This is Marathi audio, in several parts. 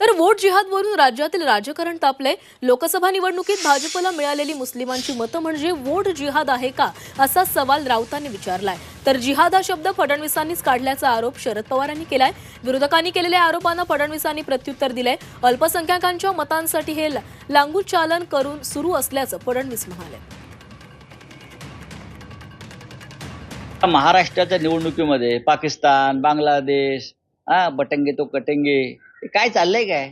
तर वोट जिहादवरून राज्यातील राजकारण तापले। लोकसभा निवडणुकीत भाजपला मिळालेली मुस्लिमांची मतं म्हणजे वोट जिहाद आहे का, असा सवाल राऊतांनी विचारलाय। तर जिहाद हा शब्द फडणवीसांनीच काढल्याचा आरोप शरद पवारांनी केलाय। विरोधकांनी केलेल्या आरोपांना फडणवीसांनी प्रत्युत्तर दिलंय। अल्पसंख्याकांच्या मतांसाठी हे लांगूचालन करून सुरू असल्याचं फडणवीस म्हणाले। महाराष्ट्राच्या निवडणुकीमध्ये पाकिस्तान, बांगलादेश, बटंगे तो कटेंगे, हे काय चाललंय? काय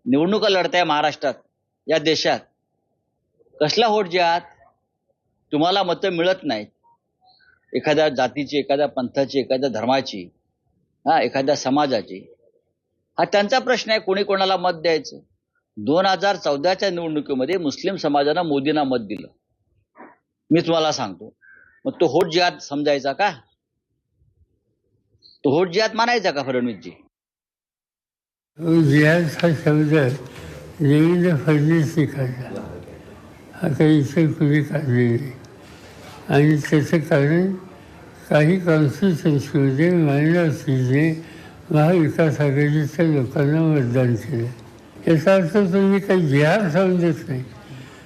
निवडणुका लढताय महाराष्ट्रात, या देशात? कसला वोट जिहाद? तुम्हाला मतं मिळत नाहीत एखाद्या जातीची, एखाद्या पंथाची, एखाद्या धर्माची, एखाद्या समाजाची, हा त्यांचा प्रश्न आहे। कोणी कोणाला मत द्यायचं? 2014च्या निवडणुकीमध्ये मुस्लिम समाजानं मोदींना मत दिलं। मी तुम्हाला सांगतो, मग तो वोट जिहाद समजायचा का? तो वोट जिहाद मानायचा का फडणवीसजी? जिहाद हा शब्द देवेंद्र फडणवीसने काढला, हा काही इतर कुणी काढलेला नाही। आणि त्याचं कारण काही कॉन्स्टिट्युन्सीमध्ये माननीय सीटने महाविकास आघाडीच्या लोकांना मतदान केलं। याचा अर्थ तुम्ही काही जिहाद समजत नाही,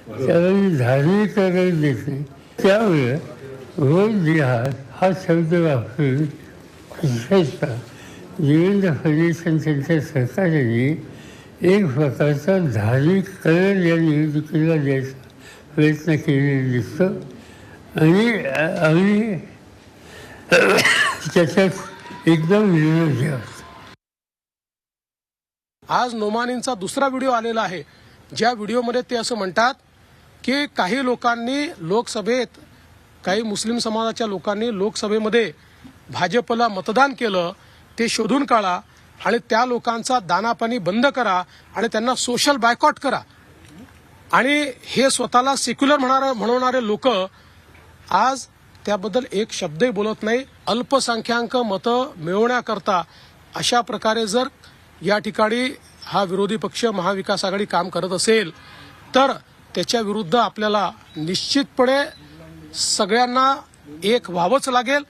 त्याला मी धार्मिकरण देत नाही। त्यामुळे वोट जिहाद हा शब्द वापरून विशेषतः देवेंद्र फडणवीस आणि त्यांच्या सरकारने एक प्रकारचा धार्मिक कलर या निवडणुकीला द्यायचा प्रयत्न केलेला दिसतो आणि आम्ही त्याच्यात एकदम विरोधी आहोत। आज नोमानींचा दुसरा व्हिडिओ आलेला आहे, ज्या व्हिडिओमध्ये ते असं म्हणतात की काही लोकांनी लोकसभेत, काही मुस्लिम समाजाच्या लोकांनी लोकसभेमध्ये भाजपला मतदान केलं, ते शोधून काढा आणि त्या लोकांचा दानापाणी बंद करा आणि त्यांना सोशल बायकॉट करा। आणि हे स्वतःला सेक्युलर म्हणणारे लोक आज त्याबद्दल एक शब्दही बोलत नाही। अल्पसंख्याक मतं मिळवण्याकरता अशा प्रकारे जर या ठिकाणी हा विरोधी पक्ष महाविकास आघाडी काम करत असेल तर त्याच्या विरुद्ध आपल्याला निश्चितपणे सगळ्यांना एक व्हावंच लागेल।